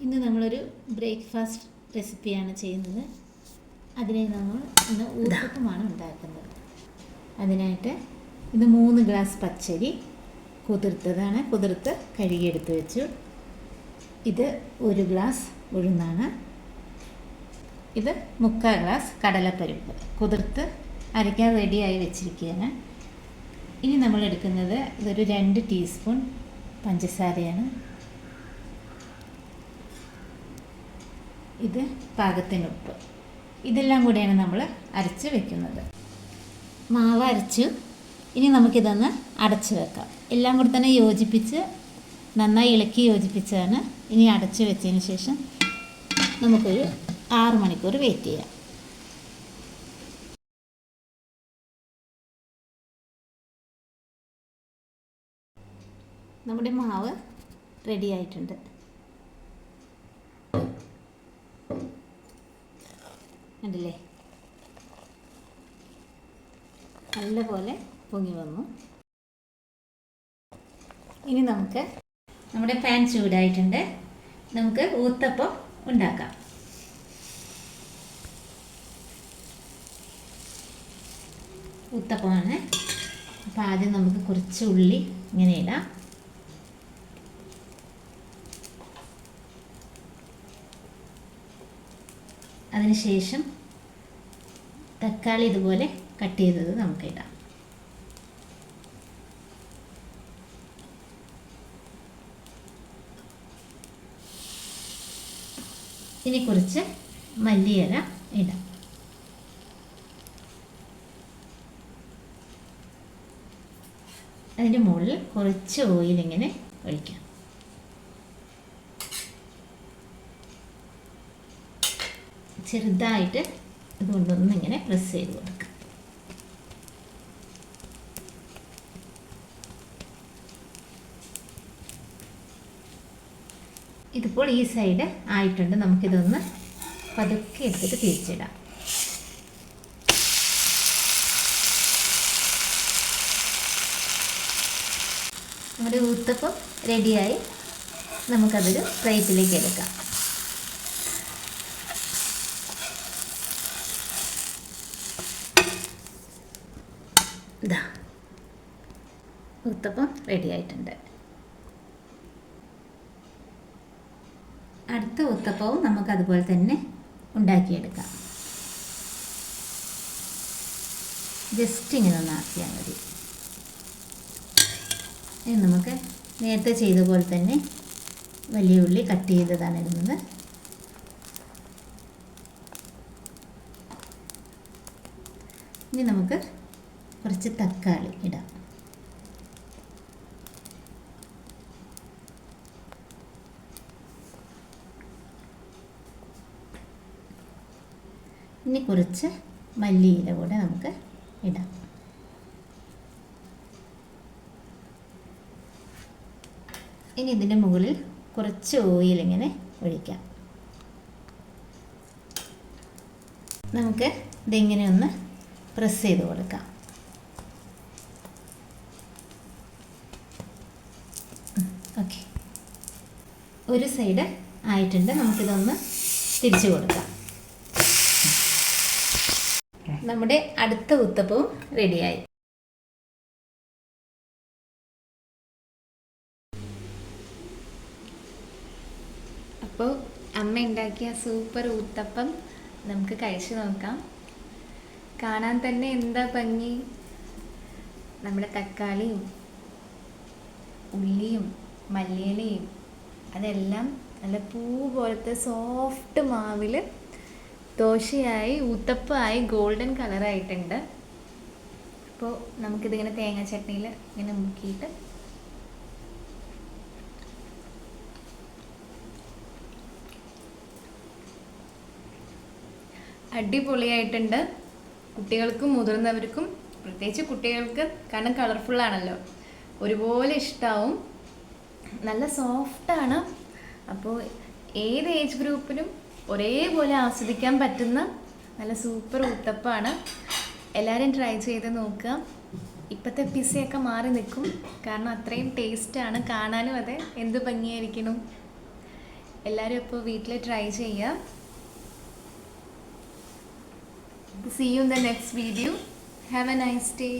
ഇന്ന് നമ്മളൊരു ബ്രേക്ക്ഫാസ്റ്റ് റെസിപ്പിയാണ് ചെയ്യുന്നത്. അതിനെ നമ്മൾ ഇന്ന് ഊത്തപ്പമാണ് ഉണ്ടാക്കുന്നത്. അതിനായിട്ട് ഇത് 3 ഗ്ലാസ് പച്ചരി കുതിർത്തതാണ്. കുതിർത്ത് കഴുകിയെടുത്ത് വെച്ചു. ഇത് 1 ഗ്ലാസ് ഉഴുന്നാണ്. ഇത് 3/4 ഗ്ലാസ് കടലപ്പരിപ്പ് കുതിർത്ത് അരയ്ക്കാൻ റെഡിയായി വെച്ചിരിക്കുകയാണ്. ഇനി നമ്മൾ എടുക്കുന്നത് ഇതൊരു 2 ടീസ്പൂൺ പഞ്ചസാരയാണ്. ഇത് പാകത്തിന് ഉപ്പ്. ഇതെല്ലാം കൂടെയാണ് നമ്മൾ അരച്ച് വെക്കുന്നത്. മാവ് അരച്ചു. ഇനി നമുക്കിതൊന്ന് അടച്ച് വെക്കാം. എല്ലാം കൂടി തന്നെ യോജിപ്പിച്ച് നന്നായി ഇളക്കി യോജിപ്പിച്ചാണ്. ഇനി അടച്ച് വെച്ചതിന് ശേഷം നമുക്കൊരു 6 മണിക്കൂർ വെയിറ്റ് ചെയ്യാം. നമ്മുടെ മാവ് റെഡി ആയിട്ടുണ്ട്. കണ്ടില്ലേ, നല്ലപോലെ പൊങ്ങി വന്നു. ഇനി നമ്മുടെ പാൻ ചൂടായിട്ടുണ്ട്. നമുക്ക് ഊത്തപ്പം ഉണ്ടാക്കാം. ഊത്തപ്പമാണ്. അപ്പോൾ ആദ്യം നമുക്ക് കുറച്ച് ഉള്ളി ഇങ്ങനെ ഇടാം. അതിനുശേഷം തക്കാളി ഇതുപോലെ കട്ട് ചെയ്തത് നമുക്ക് ഇടാം. ഇനി കുറച്ച് മല്ലിയില ഇടാം. അതിൻ്റെ മുകളിൽ കുറച്ച് ഓയിൽ ഇങ്ങനെ ഒഴിക്കാം. ചെറുതായിട്ട് ഇതുകൊണ്ടൊന്നും ഇങ്ങനെ പ്രസ് ചെയ്ത് കൊടുക്കാം. ഇതിപ്പോൾ ഈ സൈഡ് ആയിട്ടുണ്ട്. നമുക്കിതൊന്ന് പതുക്കെ എടുത്തിട്ട് തിരിച്ചിടാം. നമ്മുടെ ഊത്തപ്പം റെഡിയായി. നമുക്കതൊരു പ്ലേറ്റിലേക്ക് എടുക്കാം. ഇതാ ഊത്തപ്പം റെഡി ആയിട്ടുണ്ട്. അടുത്ത ഊത്തപ്പവും നമുക്കതുപോലെ തന്നെ ഉണ്ടാക്കിയെടുക്കാം. ജസ്റ്റ് ഇങ്ങനെ ഒന്ന് ആക്കിയാൽ മതി. ഇനി നമുക്ക് നേരത്തെ ചെയ്ത പോലെ തന്നെ വലിയ ഉള്ളി കട്ട് ചെയ്തതാണ് ഇടുന്നത്. ഇനി നമുക്ക് കുറച്ച് തക്കാളി ഇടാം. ഇനി കുറച്ച് മല്ലിയില കൂടെ നമുക്ക് ഇടാം. ഇനി ഇതിൻ്റെ മുകളിൽ കുറച്ച് ഓയിൽ ഇങ്ങനെ ഒഴിക്കാം. നമുക്ക് ഇതിങ്ങനെ ഒന്ന് പ്രസ് ചെയ്ത് കൊടുക്കാം. ഓക്കെ, ഒരു സൈഡ് ആയിട്ടുണ്ട്. നമുക്കിതൊന്ന് തിരിച്ചു കൊടുക്കാം. നമ്മുടെ അടുത്ത ഊത്തപ്പവും റെഡിയായി. അപ്പോൾ അമ്മ ഉണ്ടാക്കിയ സൂപ്പർ ഊത്തപ്പം നമുക്ക് കഴിച്ചു നോക്കാം. കാണാൻ തന്നെ എന്താ ഭംഗി! നമ്മുടെ തക്കാളിയും ഉള്ളിയും മല്ലിയിലയും അതെല്ലാം നല്ല പൂ പോലത്തെ സോഫ്റ്റ് മാവിൽ ദോശയായി ഊത്തപ്പമായി ഗോൾഡൻ കളറായിട്ടുണ്ട്. അപ്പോൾ നമുക്കിതിങ്ങനെ തേങ്ങ ചട്നിയിൽ ഇങ്ങനെ മുക്കിയിട്ട് അടിപൊളിയായിട്ടുണ്ട്. കുട്ടികൾക്കും മുതിർന്നവർക്കും, പ്രത്യേകിച്ച് കുട്ടികൾക്ക്, കാരണം കളർഫുള്ളാണല്ലോ, ഒരുപോലെ ഇഷ്ടമാവും. നല്ല സോഫ്റ്റാണ്. അപ്പോൾ ഏത് ഏജ് ഗ്രൂപ്പിനും ഒരേപോലെ ആസ്വദിക്കാൻ പറ്റുന്ന നല്ല സൂപ്പർ ഊത്തപ്പമാണ്. എല്ലാവരും ട്രൈ ചെയ്ത് നോക്കുക. ഇപ്പോഴത്തെ പിസയൊക്കെ മാറി നിൽക്കും, കാരണം അത്രയും ടേസ്റ്റാണ്. കാണാനും അതെ, എന്ത് ഭംഗിയായിരിക്കണം. എല്ലാവരും ഇപ്പോൾ വീട്ടിൽ ട്രൈ ചെയ്യുക. See you in the next video. Have a nice day.